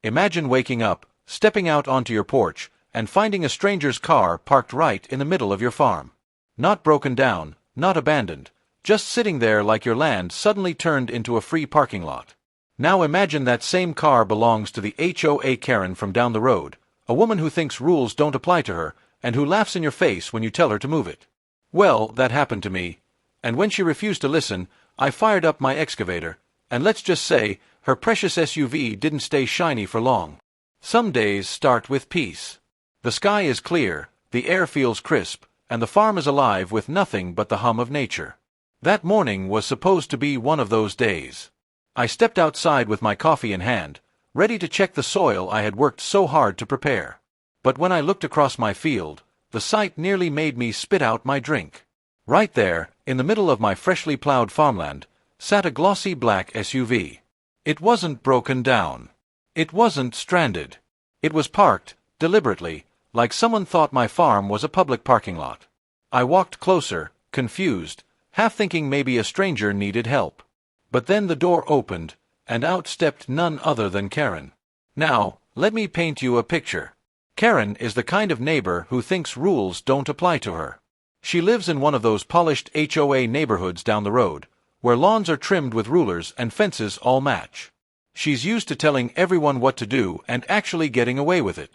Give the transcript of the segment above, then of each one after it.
Imagine waking up, stepping out onto your porch, and finding a stranger's car parked right in the middle of your farm. Not broken down, not abandoned, just sitting there like your land suddenly turned into a free parking lot. Now imagine that same car belongs to the HOA Karen from down the road, a woman who thinks rules don't apply to her, and who laughs in your face when you tell her to move it. Well, that happened to me, and when she refused to listen, I fired up my excavator, and let's just say, her precious SUV didn't stay shiny for long. Some days start with peace. The sky is clear, the air feels crisp, and the farm is alive with nothing but the hum of nature. That morning was supposed to be one of those days. I stepped outside with my coffee in hand, ready to check the soil I had worked so hard to prepare. But when I looked across my field, the sight nearly made me spit out my drink. Right there, in the middle of my freshly plowed farmland, sat a glossy black SUV. It wasn't broken down. It wasn't stranded. It was parked, deliberately, like someone thought my farm was a public parking lot. I walked closer, confused, half thinking maybe a stranger needed help. But then the door opened, and out stepped none other than Karen. Now, let me paint you a picture. Karen is the kind of neighbor who thinks rules don't apply to her. She lives in one of those polished HOA neighborhoods down the road, where lawns are trimmed with rulers and fences all match. She's used to telling everyone what to do and actually getting away with it.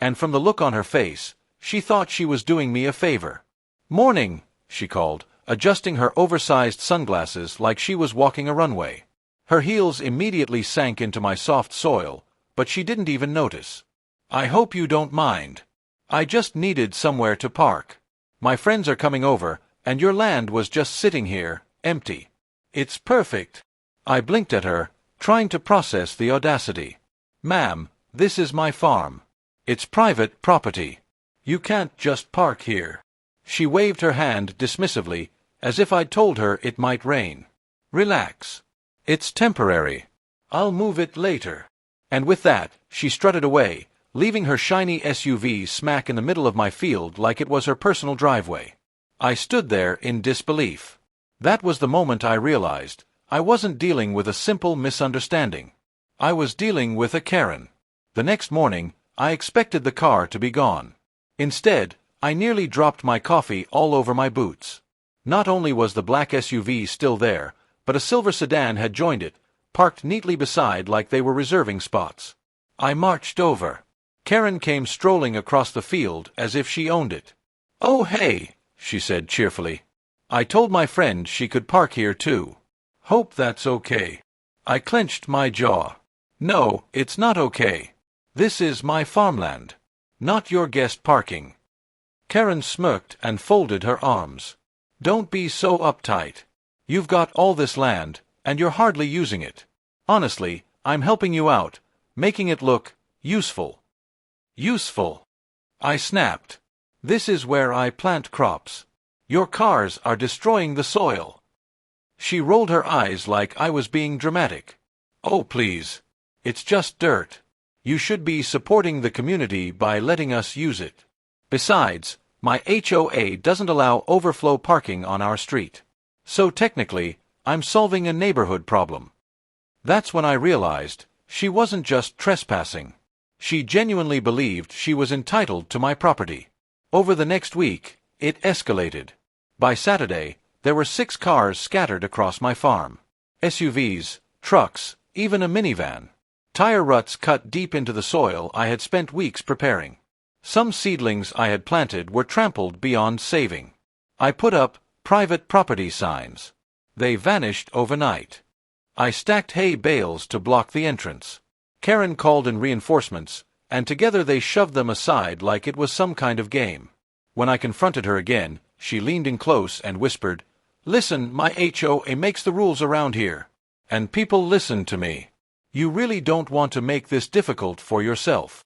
And from the look on her face, she thought she was doing me a favor. "Morning," she called, adjusting her oversized sunglasses like she was walking a runway. Her heels immediately sank into my soft soil, but she didn't even notice. "I hope you don't mind. I just needed somewhere to park. My friends are coming over, and your land was just sitting here, empty. It's perfect." I blinked at her, trying to process the audacity. "Ma'am, this is my farm. It's private property. You can't just park here." She waved her hand dismissively, as if I'd told her it might rain. "Relax. It's temporary. I'll move it later." And with that, she strutted away, leaving her shiny SUV smack in the middle of my field like it was her personal driveway. I stood there in disbelief. That was the moment I realized I wasn't dealing with a simple misunderstanding. I was dealing with a Karen. The next morning, I expected the car to be gone. Instead, I nearly dropped my coffee all over my boots. Not only was the black SUV still there, but a silver sedan had joined it, parked neatly beside like they were reserving spots. I marched over. Karen came strolling across the field as if she owned it. "Oh hey," she said cheerfully. "I told my friend she could park here too. Hope that's okay." I clenched my jaw. "No, it's not okay. This is my farmland. Not your guest parking." Karen smirked and folded her arms. "Don't be so uptight. You've got all this land, and you're hardly using it. Honestly, I'm helping you out, making it look useful." "Useful?" I snapped. "This is where I plant crops. Your cars are destroying the soil." She rolled her eyes like I was being dramatic. "Oh please. It's just dirt. You should be supporting the community by letting us use it. Besides, my HOA doesn't allow overflow parking on our street. So technically, I'm solving a neighborhood problem." That's when I realized she wasn't just trespassing. She genuinely believed she was entitled to my property. Over the next week, it escalated. By Saturday, there were 6 cars scattered across my farm. SUVs, trucks, even a minivan. Tire ruts cut deep into the soil I had spent weeks preparing. Some seedlings I had planted were trampled beyond saving. I put up private property signs. They vanished overnight. I stacked hay bales to block the entrance. Karen called in reinforcements, and together they shoved them aside like it was some kind of game. When I confronted her again, she leaned in close and whispered, "Listen, my HOA makes the rules around here, and people listen to me. You really don't want to make this difficult for yourself."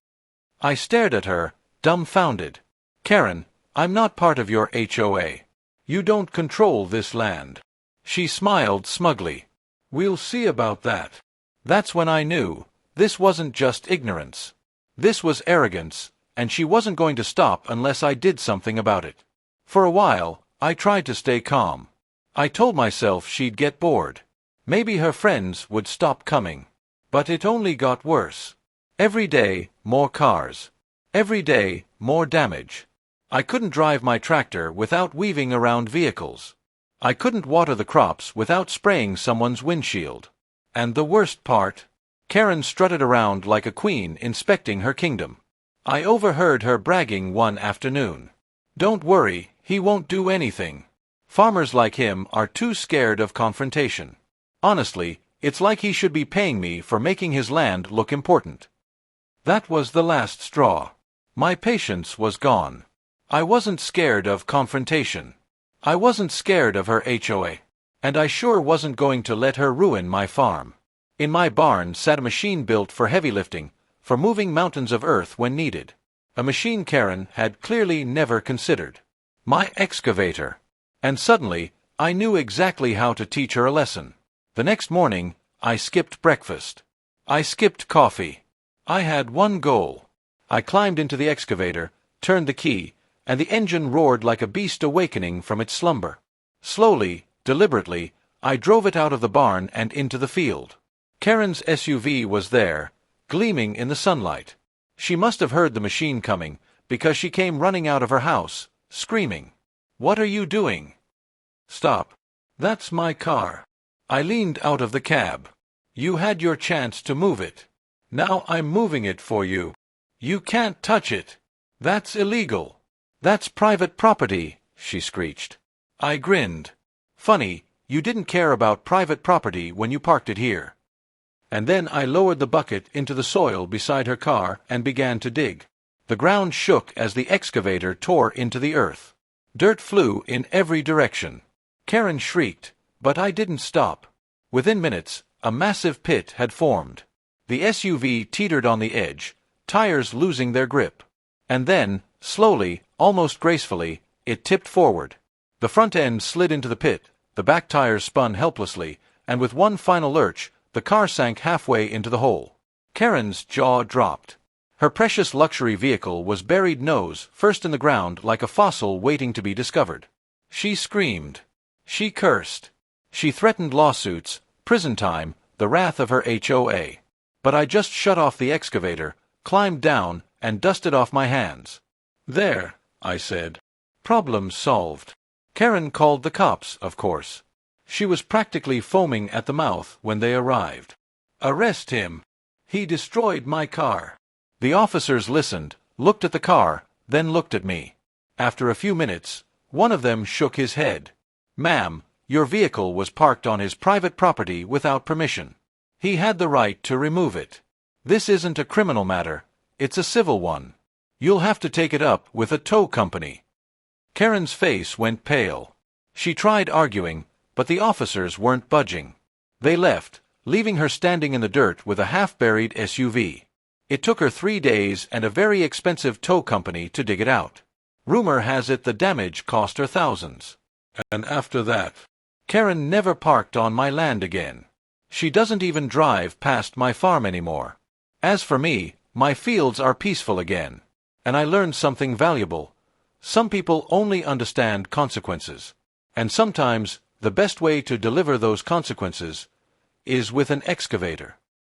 I stared at her, dumbfounded. "Karen, I'm not part of your HOA. You don't control this land." She smiled smugly. "We'll see about that." That's when I knew this wasn't just ignorance. This was arrogance, and she wasn't going to stop unless I did something about it. For a while, I tried to stay calm. I told myself she'd get bored. Maybe her friends would stop coming. But it only got worse. Every day, more cars. Every day, more damage. I couldn't drive my tractor without weaving around vehicles. I couldn't water the crops without spraying someone's windshield. And the worst part? Karen strutted around like a queen inspecting her kingdom. I overheard her bragging one afternoon. "Don't worry, he won't do anything. Farmers like him are too scared of confrontation. Honestly, it's like he should be paying me for making his land look important." That was the last straw. My patience was gone. I wasn't scared of confrontation. I wasn't scared of her HOA. And I sure wasn't going to let her ruin my farm. In my barn sat a machine built for heavy lifting, for moving mountains of earth when needed. A machine Karen had clearly never considered. My excavator. And suddenly, I knew exactly how to teach her a lesson. The next morning, I skipped breakfast. I skipped coffee. I had one goal. I climbed into the excavator, turned the key, and the engine roared like a beast awakening from its slumber. Slowly, deliberately, I drove it out of the barn and into the field. Karen's SUV was there, gleaming in the sunlight. She must have heard the machine coming, because she came running out of her house, screaming, "What are you doing?" "Stop. That's my car." I leaned out of the cab. "You had your chance to move it. Now I'm moving it for you. You can't touch it. That's illegal. That's private property," she screeched. I grinned. "Funny, you didn't care about private property when you parked it here." And then I lowered the bucket into the soil beside her car and began to dig. The ground shook as the excavator tore into the earth. Dirt flew in every direction. Karen shrieked, but I didn't stop. Within minutes, a massive pit had formed. The SUV teetered on the edge, tires losing their grip. And then, slowly, almost gracefully, it tipped forward. The front end slid into the pit, the back tires spun helplessly, and with one final lurch, the car sank halfway into the hole. Karen's jaw dropped. Her precious luxury vehicle was buried nose first in the ground like a fossil waiting to be discovered. She screamed. She cursed. She threatened lawsuits, prison time, the wrath of her HOA. But I just shut off the excavator, climbed down, and dusted off my hands. "There," I said. "Problem solved." Karen called the cops, of course. She was practically foaming at the mouth when they arrived. "Arrest him. He destroyed my car." The officers listened, looked at the car, then looked at me. After a few minutes, one of them shook his head. "Ma'am, your vehicle was parked on his private property without permission. He had the right to remove it. This isn't a criminal matter, it's a civil one. You'll have to take it up with a tow company." Karen's face went pale. She tried arguing, but the officers weren't budging. They left, leaving her standing in the dirt with a half-buried SUV. It took her 3 days and a very expensive tow company to dig it out. Rumor has it the damage cost her thousands. And after that, Karen never parked on my land again. She doesn't even drive past my farm anymore. As for me, my fields are peaceful again. And I learned something valuable. Some people only understand consequences. And sometimes, the best way to deliver those consequences is with an excavator.